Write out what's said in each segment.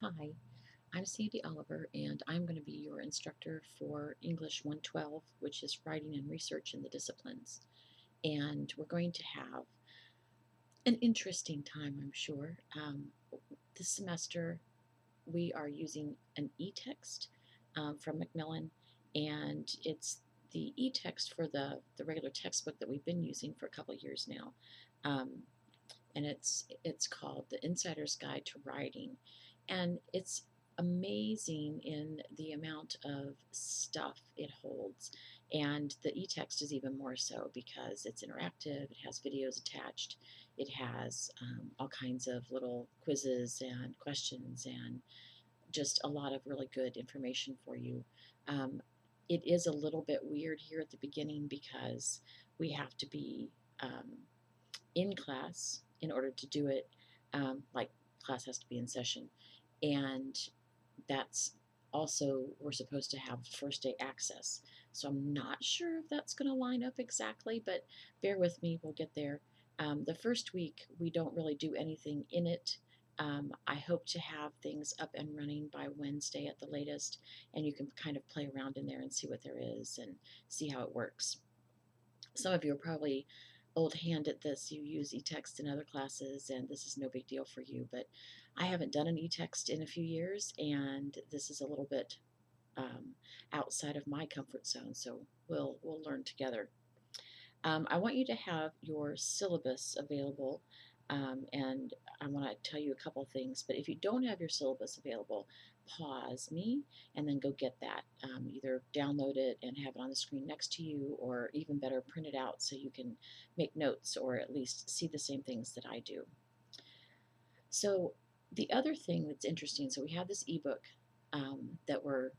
Hi, I'm Sandy Oliver, and I'm going to be your instructor for English 112, which is writing and research in the disciplines. And we're going to have an interesting time, I'm sure. This semester, we are using an e-text from Macmillan, and it's the e-text for the regular textbook that we've been using for a couple of years now. Um, and it's called The Insider's Guide to Writing, and it's amazing in the amount of stuff it holds. And the e-text is even more so because it's interactive, it has videos attached, it has all kinds of little quizzes and questions and just a lot of really good information for you. Um, it is a little bit weird here at the beginning because we have to be in class in order to do it. Like class has to be in session, and that's also we're supposed to have first day access. So I'm not sure if that's going to line up exactly, but bear with me, we'll get there. The first week we don't really do anything in it. I hope to have things up and running by Wednesday at the latest, and you can kind of play around in there and see what there is and see how it works. Some of you are probably old hand at this. You use e-text in other classes, and this is no big deal for you. But I haven't done an e-text in a few years, and this is a little bit um, outside of my comfort zone. So we'll learn together. I want you to have your syllabus available, and I want to tell you a couple things. But if you don't have your syllabus available, pause me and then go get that. Either download it and have it on the screen next to you, or even better, print it out so you can make notes or at least see the same things that I do. So the other thing that's interesting, so we have this ebook that we're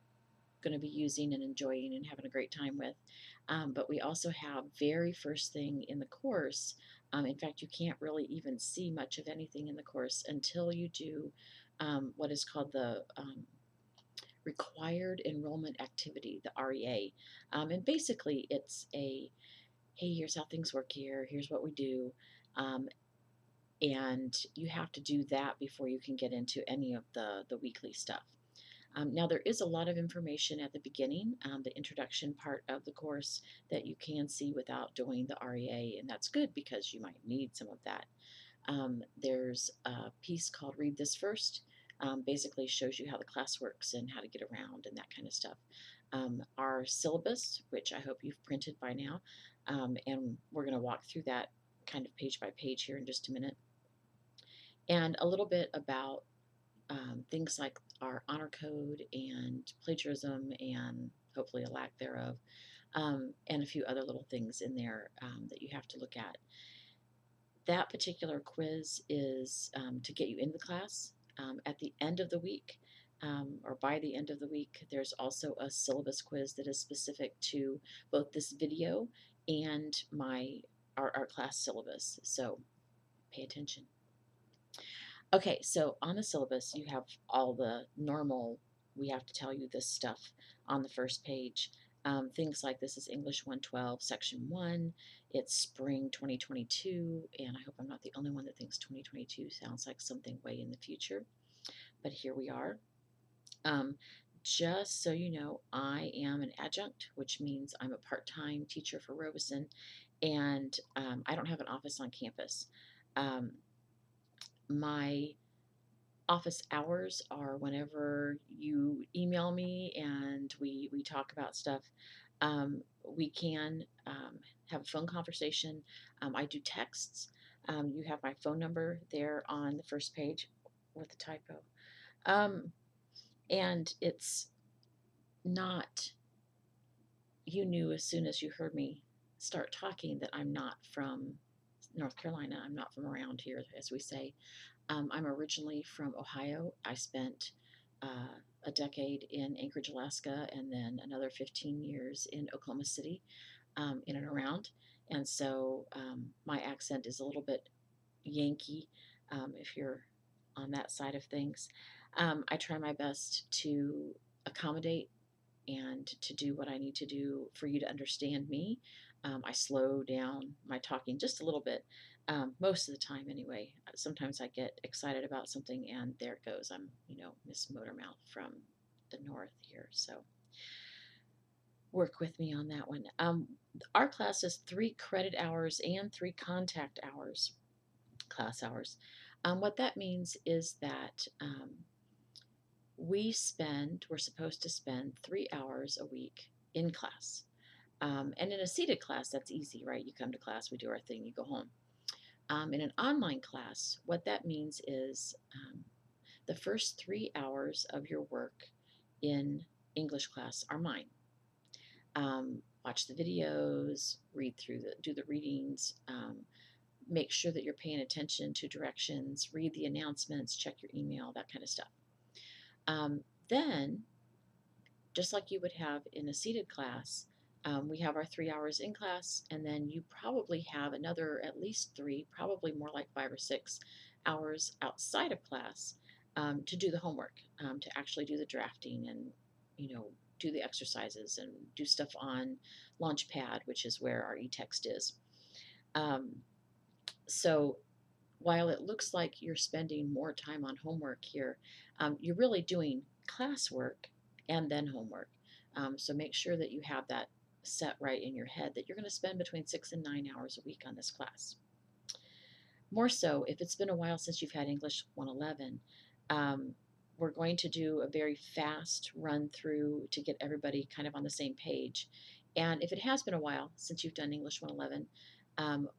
going to be using and enjoying and having a great time with. But we also have very first thing in the course. In fact, you can't really even see much of anything in the course until you do what is called the Required Enrollment Activity, the REA. And basically, it's a hey, here's how things work here, here's what we do. Um, and you have to do that before you can get into any of the weekly stuff. Now, there is a lot of information at the beginning, the introduction part of the course, that you can see without doing the REA, and that's good because you might need some of that. There's a piece called Read This First, basically shows you how the class works and how to get around and that kind of stuff. Our syllabus, which I hope you've printed by now, and we're going to walk through that kind of page by page here in just a minute, and a little bit about things like our honor code and plagiarism and hopefully a lack thereof, and a few other little things in there that you have to look at. That particular quiz is to get you into the class. At the end of the week, or by the end of the week, there's also a syllabus quiz that is specific to both this video and our class syllabus. So pay attention. Okay, so on the syllabus, you have all the normal, we have to tell you this stuff on the first page. Things like this is English 112, Section 1. It's spring 2022, and I hope I'm not the only one that thinks 2022 sounds like something way in the future, but here we are. Just so you know, I am an adjunct, which means I'm a part-time teacher for Robeson, and I don't have an office on campus. My office hours are whenever you email me and we talk about stuff. We can have a phone conversation. I do texts. You have my phone number there on the first page with the typo. Um, and it's not, you knew as soon as you heard me start talking that I'm not from North Carolina. I'm not from around here, as we say. I'm originally from Ohio. I spent a decade in Anchorage, Alaska, and then another 15 years in Oklahoma City, in and around. And so my accent is a little bit Yankee, if you're on that side of things. I try my best to accommodate and to do what I need to do for you to understand me. I slow down my talking just a little bit most of the time anyway. Sometimes I get excited about something and there it goes. I'm, Miss Motormouth from the north here. So work with me on that one. Our class is 3 credit hours and 3 contact hours, class hours. What that means is that we're supposed to spend 3 hours a week in class. And in a seated class, that's easy, right? You come to class, we do our thing, you go home. In an online class, what that means is the first 3 hours of your work in English class are mine. Watch the videos, do the readings, make sure that you're paying attention to directions, read the announcements, check your email, that kind of stuff. Then, just like you would have in a seated class, we have our 3 hours in class, and then you probably have another at least 3, probably more like 5 or 6 hours outside of class to do the homework, to actually do the drafting and, do the exercises and do stuff on Launchpad, which is where our e-text is. So while it looks like you're spending more time on homework here, you're really doing classwork and then homework. So make sure that you have that set right in your head that you're going to spend between 6 and 9 hours a week on this class. More so, if it's been a while since you've had English 111, we're going to do a very fast run through to get everybody kind of on the same page. And if it has been a while since you've done English 111,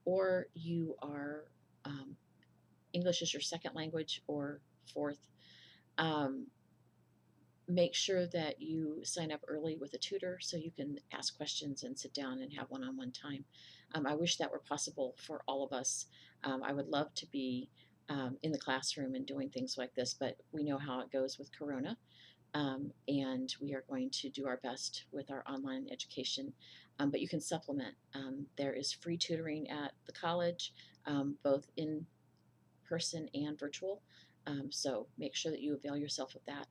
or you are English is your second language or fourth, make sure that you sign up early with a tutor so you can ask questions and sit down and have one-on-one time. I wish that were possible for all of us. I would love to be in the classroom and doing things like this, but we know how it goes with Corona. And we are going to do our best with our online education, but you can supplement. There is free tutoring at the college, both in person and virtual, so make sure that you avail yourself of that.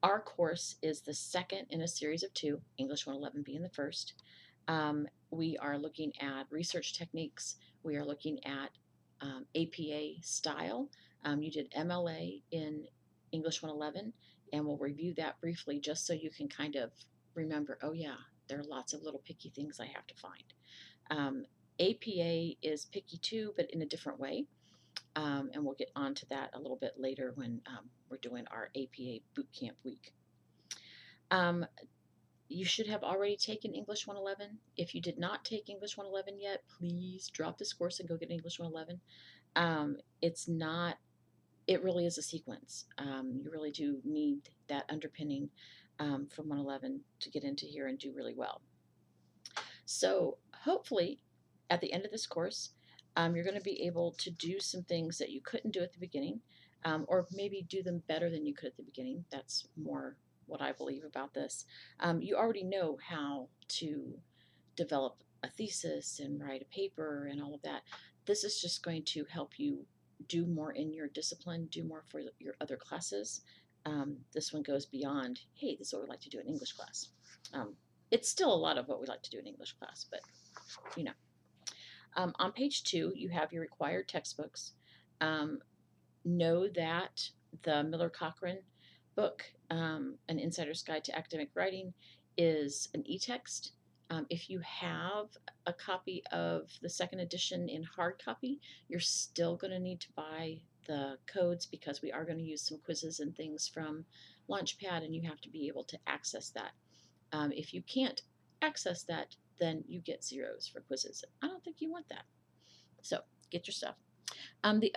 Our course is the second in a series of 2, English 111 being the first. We are looking at research techniques. We are looking at APA style. You did MLA in English 111, and we'll review that briefly just so you can kind of remember, oh yeah, there are lots of little picky things I have to find. APA is picky too, but in a different way. And we'll get onto that a little bit later when we're doing our APA Bootcamp week. You should have already taken English 111. If you did not take English 111 yet, please drop this course and go get English 111. It really is a sequence. You really do need that underpinning from 111 to get into here and do really well. So hopefully at the end of this course, you're going to be able to do some things that you couldn't do at the beginning, or maybe do them better than you could at the beginning. That's more what I believe about this. You already know how to develop a thesis and write a paper and all of that. This is just going to help you do more in your discipline, do more for your other classes. This one goes beyond, hey, this is what we like to do in English class. It's still a lot of what we like to do in English class, but you know. On page 2, you have your required textbooks. Know that the Miller Cochran book, An Insider's Guide to Academic Writing, is an e-text. If you have a copy of the second edition in hard copy, you're still going to need to buy the codes because we are going to use some quizzes and things from Launchpad, and you have to be able to access that. If you can't access that, then you get zeros for quizzes. I don't think you want that. So get your stuff. The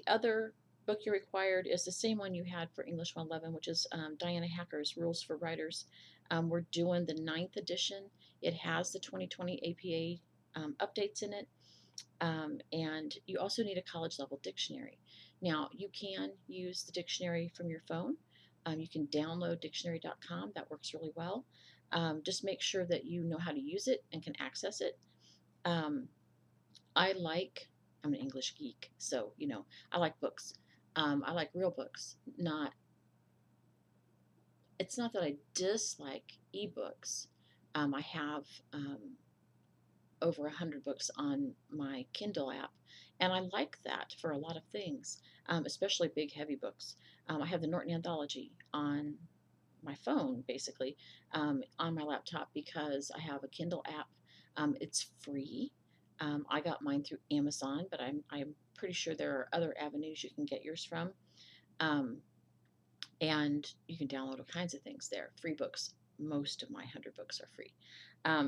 other book you're required is the same one you had for English 111, which is Diana Hacker's Rules for Writers. We're doing the 9th edition. It has the 2020 APA updates in it. And you also need a college level dictionary. Now, you can use the dictionary from your phone. You can download dictionary.com. That works really well. Just make sure that you know how to use it and can access it. I'm an English geek, so, I like books. I like real books. It's not that I dislike ebooks. I have over 100 books on my Kindle app, and I like that for a lot of things, especially big, heavy books. I have the Norton Anthology on my phone, basically, on my laptop because I have a Kindle app. It's free. I got mine through Amazon, but I'm pretty sure there are other avenues you can get yours from. Um, and you can download all kinds of things there. Free books. Most of my 100 books are free.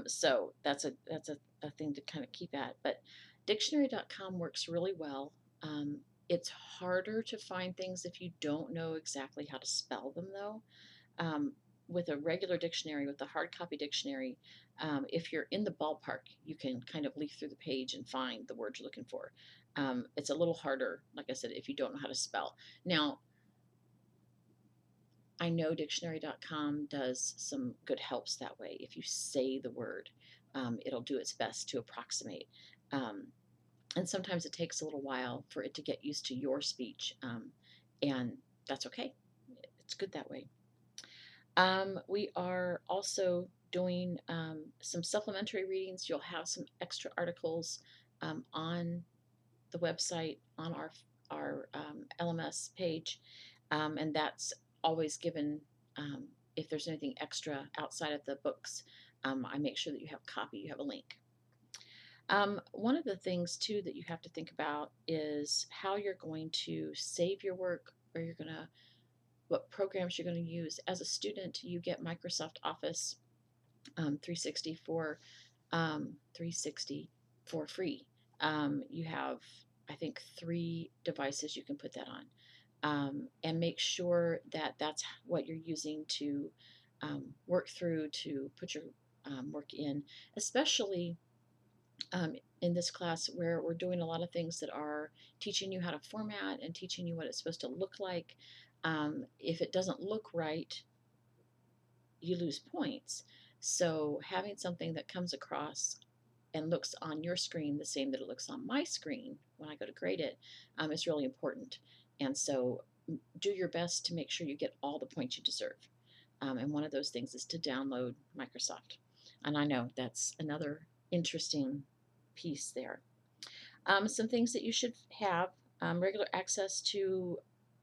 So that's a thing to kind of keep at. But dictionary.com works really well. It's harder to find things if you don't know exactly how to spell them, though. Um, with a regular dictionary, with a hard copy dictionary, if you're in the ballpark, you can kind of leaf through the page and find the word you're looking for. It's a little harder, like I said, if you don't know how to spell. Now, I know dictionary.com does some good helps that way. If you say the word, it'll do its best to approximate. Um, and sometimes it takes a little while for it to get used to your speech, and that's okay. It's good that way. We are also doing some supplementary readings. You'll have some extra articles on the website on our LMS page, and that's always given. If there's anything extra outside of the books, I make sure that you have a copy, you have a link. One of the things too that you have to think about is how you're going to save your work, or what programs you're going to use. As a student, you get Microsoft Office 360 for free. You have, I think, 3 devices you can put that on, and make sure that that's what you're using to work through to put your work in, especially in this class where we're doing a lot of things that are teaching you how to format and teaching you what it's supposed to look like. If it doesn't look right, you lose points. So having something that comes across and looks on your screen the same that it looks on my screen when I go to grade it is really important. And so do your best to make sure you get all the points you deserve. And one of those things is to download Microsoft. And I know that's another interesting piece there. Some things that you should have: regular access to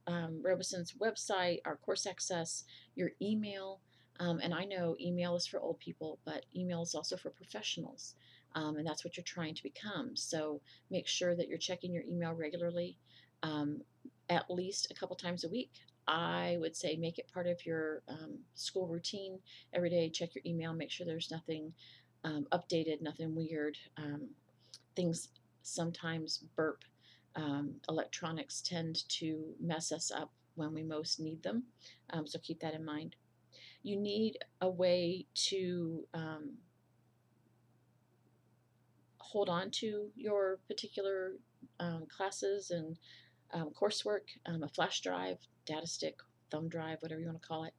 Robeson's website, our course access, your email. And I know email is for old people, but email is also for professionals. And that's what you're trying to become. So make sure that you're checking your email regularly, at least a couple times a week. I would say make it part of your school routine every day. Check your email, make sure there's nothing updated, nothing weird. Things sometimes burp. Electronics tend to mess us up when we most need them, so keep that in mind. You need a way to hold on to your particular classes and coursework. A flash drive, data stick, thumb drive, whatever you want to call it,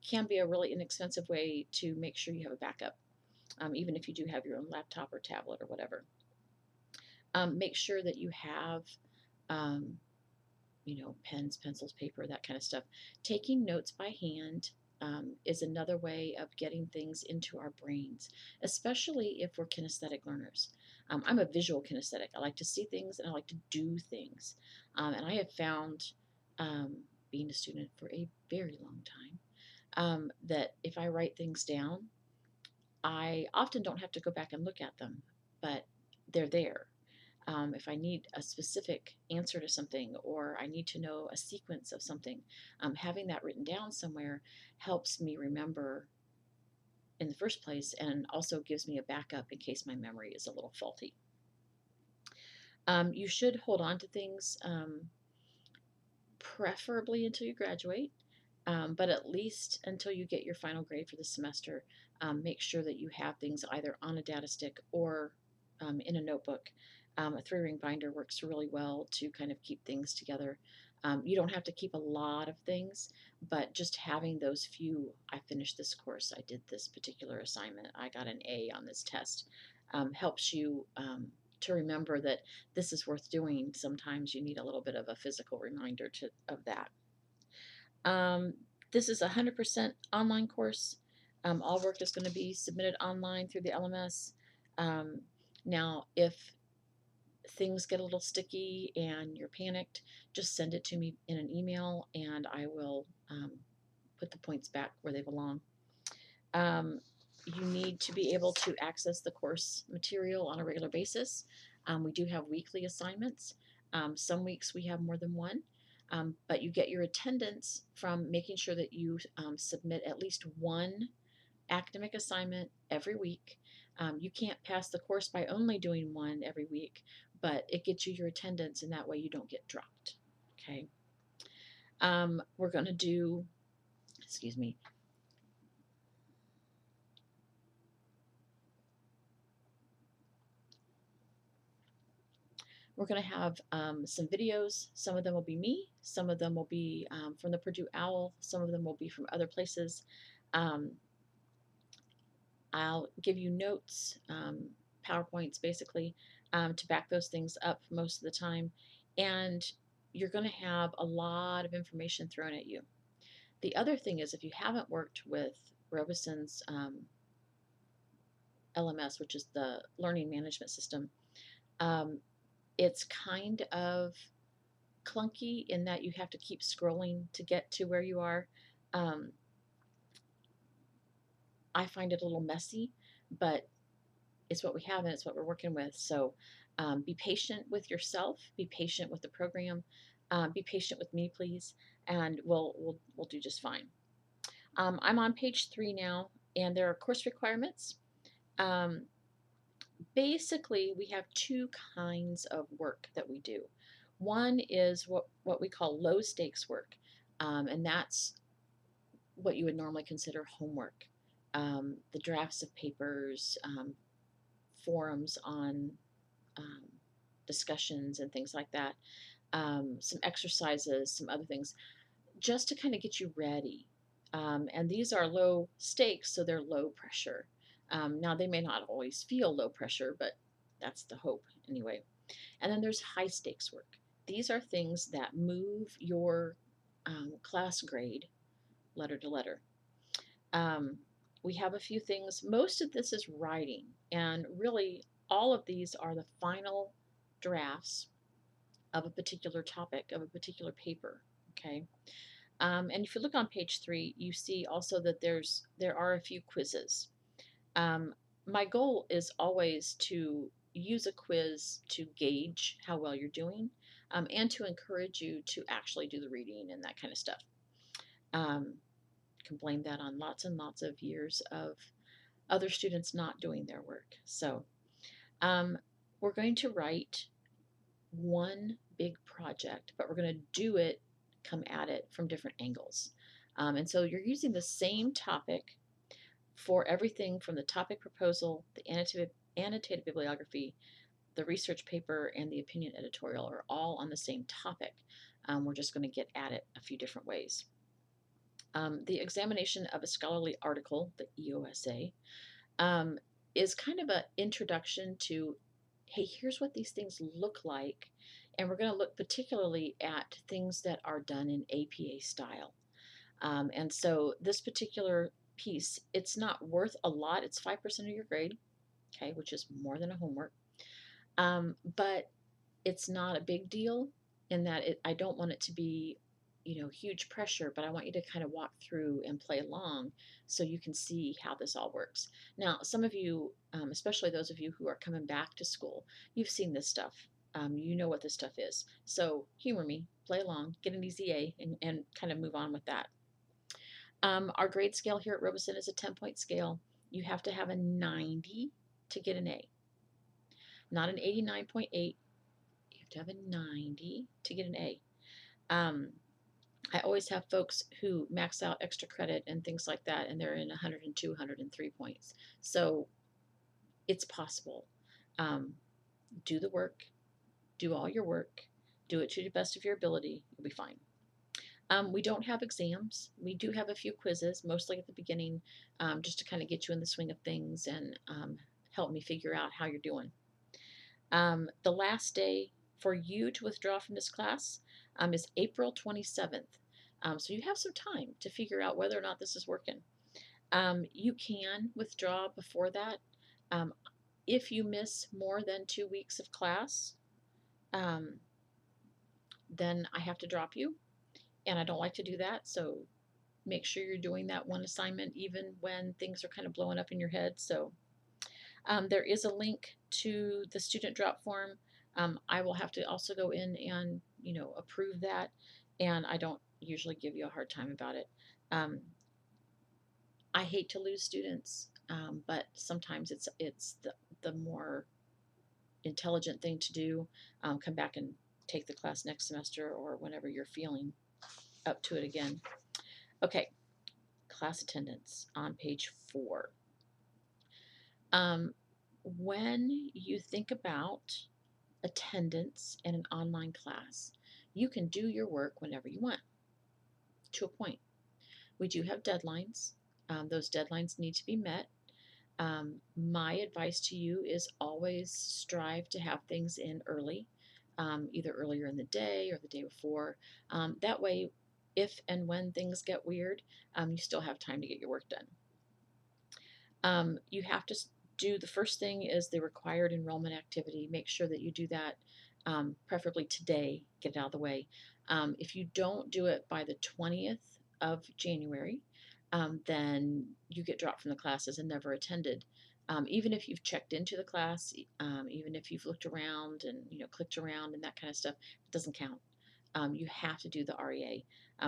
can be a really inexpensive way to make sure you have a backup, even if you do have your own laptop or tablet or whatever. Make sure that you have, pens, pencils, paper, that kind of stuff. Taking notes by hand is another way of getting things into our brains, especially if we're kinesthetic learners. I'm a visual kinesthetic. I like to see things and I like to do things. And I have found, being a student for a very long time, that if I write things down, I often don't have to go back and look at them, but they're there. If I need a specific answer to something or I need to know a sequence of something, having that written down somewhere helps me remember in the first place and also gives me a backup in case my memory is a little faulty. You should hold on to things, preferably until you graduate, but at least until you get your final grade for the semester. Make sure that you have things either on a data stick or in a notebook. A 3-ring binder works really well to kind of keep things together. You don't have to keep a lot of things, but just having those few, I finished this course, I did this particular assignment, I got an A on this test, helps you to remember that this is worth doing. Sometimes you need a little bit of a physical reminder of that. This is a 100% online course. All work is going to be submitted online through the LMS. Now, if things get a little sticky and you're panicked, just send it to me in an email and I will put the points back where they belong. You need to be able to access the course material on a regular basis. We do have weekly assignments. Some weeks we have more than one, but you get your attendance from making sure that you submit at least one academic assignment every week. You can't pass the course by only doing one every week, but it gets you your attendance, and that way you don't get dropped. Okay. We're going to do, excuse me, we're going to have some videos. Some of them will be me, some of them will be from the Purdue OWL, some of them will be from other places. I'll give you notes, PowerPoints basically, to back those things up most of the time. And you're going to have a lot of information thrown at you. The other thing is, if you haven't worked with Robeson's LMS, which is the learning management system, it's kind of clunky in that you have to keep scrolling to get to where you are. I find it a little messy, but it's what we have and it's what we're working with. So be patient with yourself, be patient with the program, be patient with me, please, and we'll do just fine. I'm on page 3 now, and there are course requirements. Basically, we have 2 kinds of work that we do. One is what we call low stakes work, and that's what you would normally consider homework. The drafts of papers, forums on discussions and things like that, some exercises, some other things, just to kind of get you ready. And these are low stakes, so they're low pressure. Now, they may not always feel low pressure, but that's the hope anyway. And then there's high stakes work. These are things that move your class grade letter to letter. We have a few things. Most of this is writing, and really all of these are the final drafts of a particular topic, of a particular paper. Okay. And if you look on page 3, you see also that there are a few quizzes. My goal is always to use a quiz to gauge how well you're doing, and to encourage you to actually do the reading and that kind of stuff. Can blame that on lots and lots of years of other students not doing their work. So we're going to write one big project, but we're going to do it, come at it from different angles. And so you're using the same topic for everything from the topic proposal, the annotated bibliography, the research paper, and the opinion editorial are all on the same topic. We're just going to get at it a few different ways. The examination of a scholarly article, the EOSA, is kind of an introduction to, hey, here's what these things look like. And we're going to look particularly at things that are done in APA style. And so this particular piece, it's not worth a lot. It's 5% of your grade, okay, which is more than a homework. But it's not a big deal in that I don't want it to be, huge pressure, but I want you to kind of walk through and play along so you can see how this all works. Now, some of you, especially those of you who are coming back to school, you've seen this stuff. You know what this stuff is. So humor me, play along, get an easy A, and kind of move on with that. Our grade scale here at Robeson is a 10-point scale. You have to have a 90 to get an A, not an 89.8. You have to have a 90 to get an A. I always have folks who max out extra credit and things like that, and they're in 102, 103 points. So it's possible. Do the work, do all your work, do it to the best of your ability, you'll be fine. We don't have exams. We do have a few quizzes, mostly at the beginning, just to kind of get you in the swing of things and help me figure out how you're doing. The last day for you to withdraw from this class is April 27th. So you have some time to figure out whether or not this is working. You can withdraw before that. If you miss more than 2 weeks of class, then I have to drop you, and I don't like to do that. So make sure you're doing that one assignment even when things are kind of blowing up in your head. So there is a link to the student drop form. I will have to also go in and approve that, and I don't usually give you a hard time about it. I hate to lose students, but sometimes it's the more intelligent thing to do. Come back and take the class next semester or whenever you're feeling up to it again. Okay, class attendance on page 4. When you think about attendance in an online class, you can do your work whenever you want, to a point. We do have deadlines. Those deadlines need to be met. My advice to you is always strive to have things in early, either earlier in the day or the day before. That way, if and when things get weird, you still have time to get your work done. You have to do the first thing is the required enrollment activity. Make sure that you do that, preferably today, get it out of the way. If you don't do it by the 20th of January, then you get dropped from the classes and never attended. Even if you've checked into the class, even if you've looked around and clicked around and that kind of stuff, it doesn't count. You have to do the REA.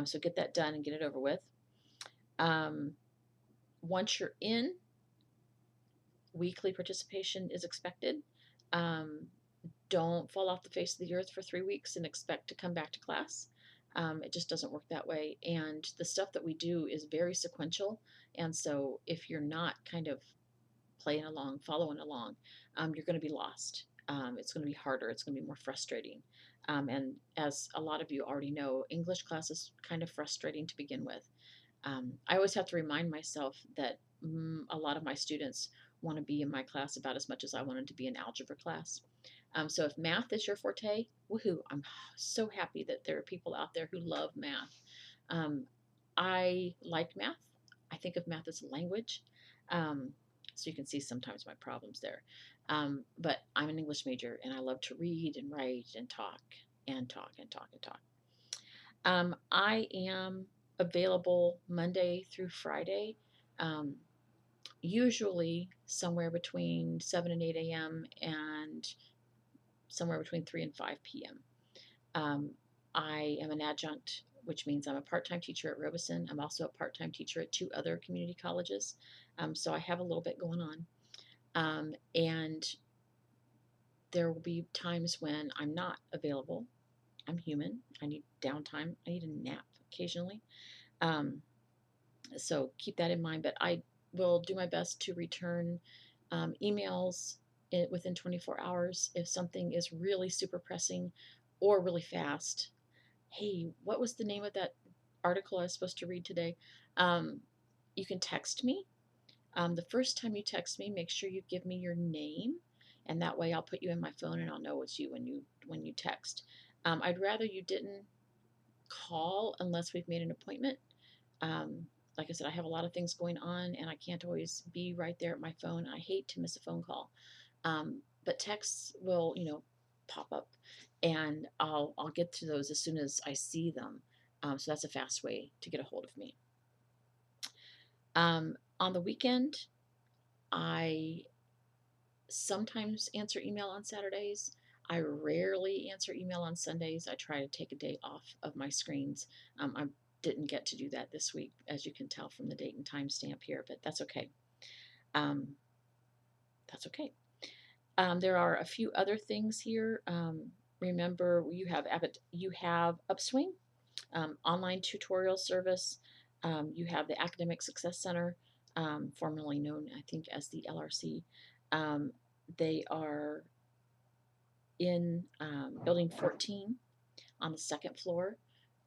So get that done and get it over with. Once you're in, weekly participation is expected. Don't fall off the face of the earth for 3 weeks and expect to come back to class. It just doesn't work that way. And the stuff that we do is very sequential. And so if you're not kind of playing along, following along, you're going to be lost. It's going to be harder. It's going to be more frustrating. And as a lot of you already know, English class is kind of frustrating to begin with. I always have to remind myself that a lot of my students want to be in my class about as much as I wanted to be in algebra class. So if math is your forte, woohoo, I'm so happy that there are people out there who love math. I like math. I think of math as a language. So you can see sometimes my problems there. But I'm an English major and I love to read and write and talk and talk and talk and talk. I am available Monday through Friday, usually somewhere between 7 and 8 a.m. and somewhere between 3 and 5 p.m. I am an adjunct, which means I'm a part-time teacher at Robeson. I'm also a part-time teacher at 2 other community colleges. So I have a little bit going on. And there will be times when I'm not available. I'm human. I need downtime. I need a nap occasionally. So keep that in mind. But I will do my best to return emails within 24 hours if something is really super pressing or really fast. Hey, what was the name of that article I was supposed to read today? You can text me. The first time you text me, make sure you give me your name, and that way I'll put you in my phone and I'll know it's you when you text. I'd rather you didn't call unless we've made an appointment. Like I said, I have a lot of things going on and I can't always be right there at my phone. I hate to miss a phone call. But texts will, pop up and I'll get to those as soon as I see them. So that's a fast way to get a hold of me. On the weekend, I sometimes answer email on Saturdays. I rarely answer email on Sundays. I try to take a day off of my screens. I didn't get to do that this week, as you can tell from the date and time stamp here, but that's okay. That's okay. There are a few other things here. Remember, you have Upswing, online tutorial service. You have the Academic Success Center, formerly known, I think, as the LRC. They are in building 14 on the second floor,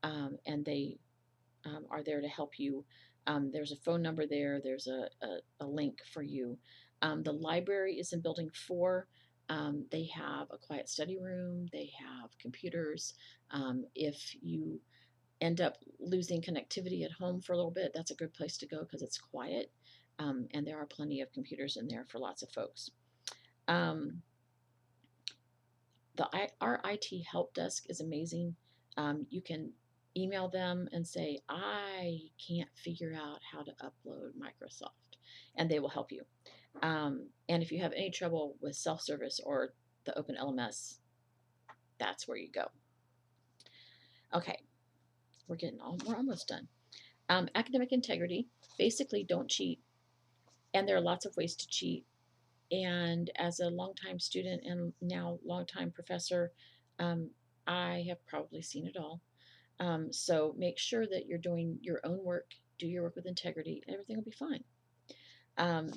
and they are there to help you. There's a phone number there. There's a link for you. The library is in building 4. They have a quiet study room. They have computers. If you end up losing connectivity at home for a little bit, that's a good place to go because it's quiet. And there are plenty of computers in there for lots of folks. Um, our IT help desk is amazing. You can email them and say, I can't figure out how to upload Microsoft, and they will help you. And if you have any trouble with self-service or the Open LMS, that's where you go. Okay, we're almost done. Academic integrity, basically don't cheat, and there are lots of ways to cheat. And as a longtime student and now longtime professor, I have probably seen it all. So make sure that you're doing your own work, do your work with integrity, and everything will be fine.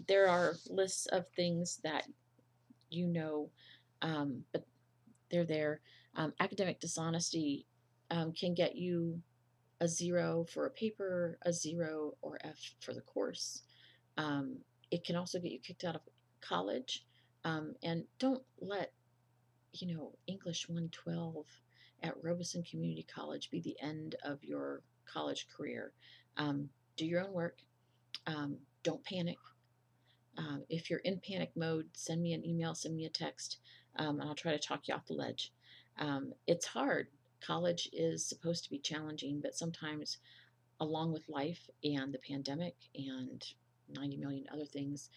There are lists of things that you know, but they're there. Academic dishonesty can get you a 0 for a paper, a 0 or F for the course. It can also get you kicked out of college. And don't let, English 112 at Robeson Community College be the end of your college career. Do your own work. Don't panic. If you're in panic mode, send me an email, send me a text, and I'll try to talk you off the ledge. It's hard. College is supposed to be challenging, but sometimes, along with life and the pandemic and 90 million other things,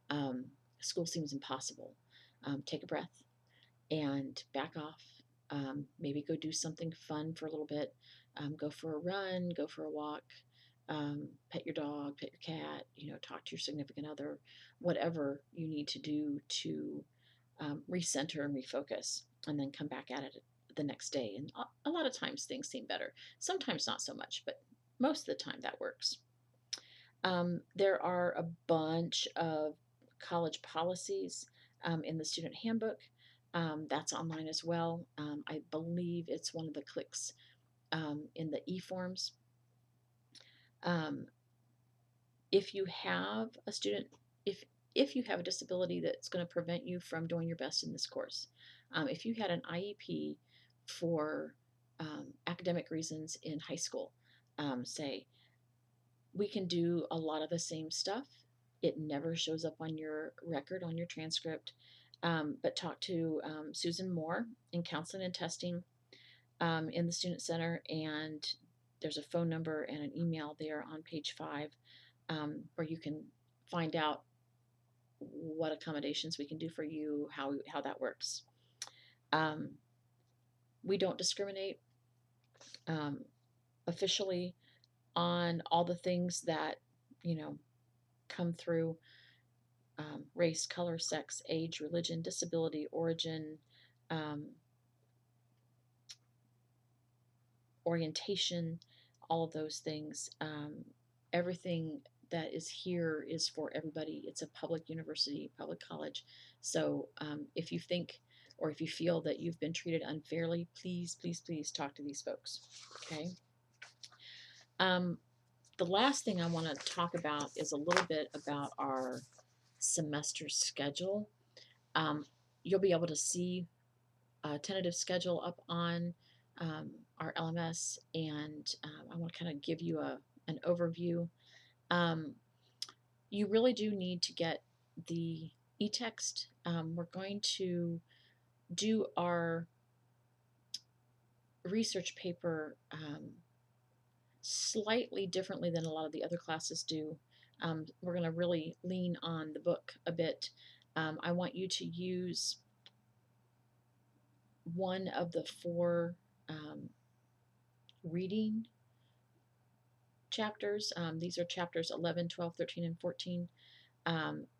um, school seems impossible. Take a breath and back off. Maybe go do something fun for a little bit. Go for a run, go for a walk, pet your dog, pet your cat, talk to your significant other, whatever you need to do to recenter and refocus, and then come back at it the next day. And a lot of times things seem better. Sometimes not so much, but most of the time that works. There are a bunch of college policies in the student handbook. That's online as well. I believe it's one of the clicks in the e-forms. If you have a student, if you have a disability that's going to prevent you from doing your best in this course, if you had an IEP for academic reasons in high school, say, we can do a lot of the same stuff. It never shows up on your record, on your transcript, but talk to Susan Moore in Counseling and Testing in the Student Center, and there's a phone number and an email there on page 5 where you can find out what accommodations we can do for you, how that works. We don't discriminate officially on all the things that come through race, color, sex, age, religion, disability, origin, orientation, all of those things. Everything that is here is for everybody. It's a public university, public college. So if you think or if you feel that you've been treated unfairly, please, please, please talk to these folks. Okay. The last thing I want to talk about is a little bit about our semester schedule. You'll be able to see a tentative schedule up on our LMS, and I want to kind of give you an overview. You really do need to get the e-text. We're going to do our research paper slightly differently than a lot of the other classes do. We're going to really lean on the book a bit. I want you to use one of the 4 reading chapters. These are chapters 11, 12, 13, and 14.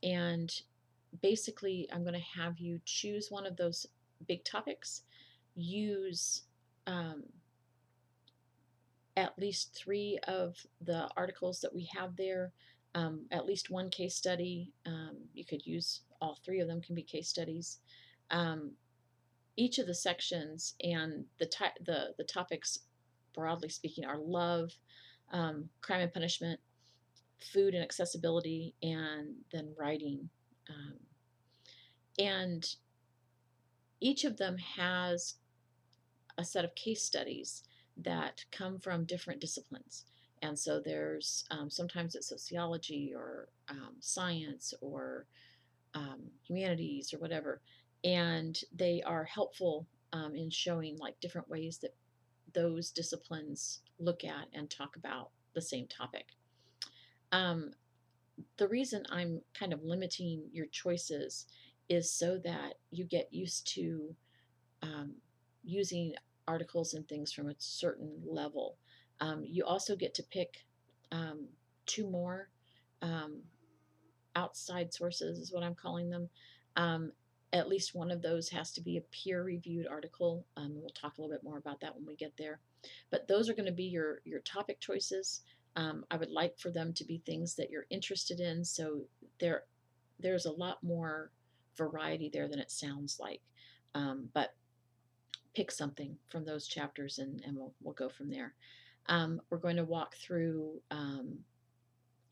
And basically, I'm going to have you choose one of those big topics, use at least 3 of the articles that we have there, at least one case study. You could use all 3 of them, can be case studies. Each of the sections and the topics, broadly speaking, are love, crime and punishment, food and accessibility, and then writing. And each of them has a set of case studies that come from different disciplines. And so there's sometimes it's sociology or science or humanities or whatever, and they are helpful in showing like different ways that those disciplines look at and talk about the same topic. The reason I'm kind of limiting your choices is so that you get used to um, using articles and things from a certain level. You also get to pick um, two more um, outside sources, is what I'm calling them. Um, at least one of those has to be a peer reviewed article. We'll talk a little bit more about that when we get there. But those are going to be your topic choices. I would like for them to be things that you're interested in. So there's a lot more variety there than it sounds like. But pick something from those chapters and we'll go from there. We're going to walk through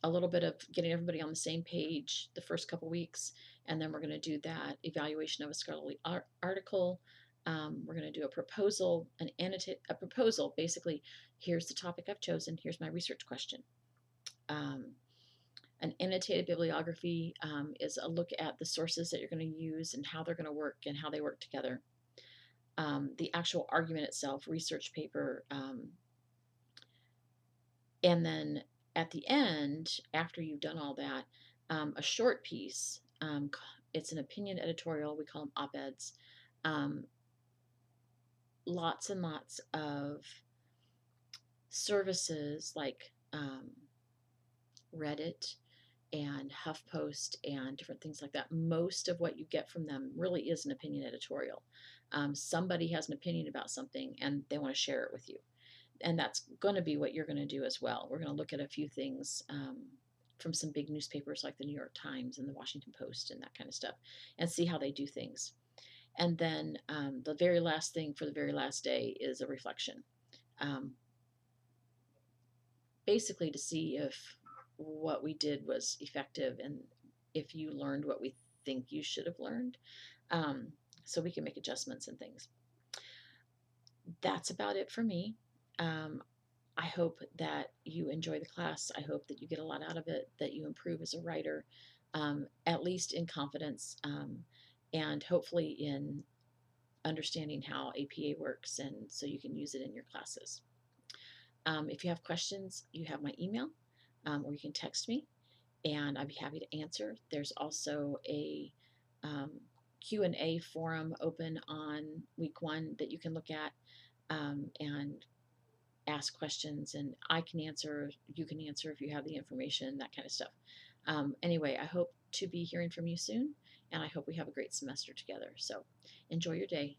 a little bit of getting everybody on the same page the first couple weeks, and then we're going to do that evaluation of a scholarly article. We're going to do a proposal, a proposal. Basically, here's the topic I've chosen. Here's my research question. An annotated bibliography is a look at the sources that you're going to use and how they're going to work and how they work together. The actual argument itself, research paper, and then at the end, after you've done all that, a short piece. It's an opinion editorial. We call them op-eds. Lots and lots of services like Reddit and HuffPost and different things like that. Most of what you get from them really is an opinion editorial. Somebody has an opinion about something and they want to share it with you. And that's going to be what you're going to do as well. We're going to look at a few things from some big newspapers like the New York Times and the Washington Post and that kind of stuff and see how they do things. And then the very last thing for the very last day is a reflection. Basically to see if what we did was effective and if you learned what we think you should have learned, so we can make adjustments and things. That's about it for me. I hope that you enjoy the class. I hope that you get a lot out of it, that you improve as a writer, at least in confidence, and hopefully in understanding how APA works, and so you can use it in your classes. If you have questions, you have my email, or you can text me, and I'd be happy to answer. There's also a Q&A forum open on week 1 that you can look at and ask questions, and I can answer, you can answer if you have the information, that kind of stuff. Anyway, I hope to be hearing from you soon, and I hope we have a great semester together. So enjoy your day.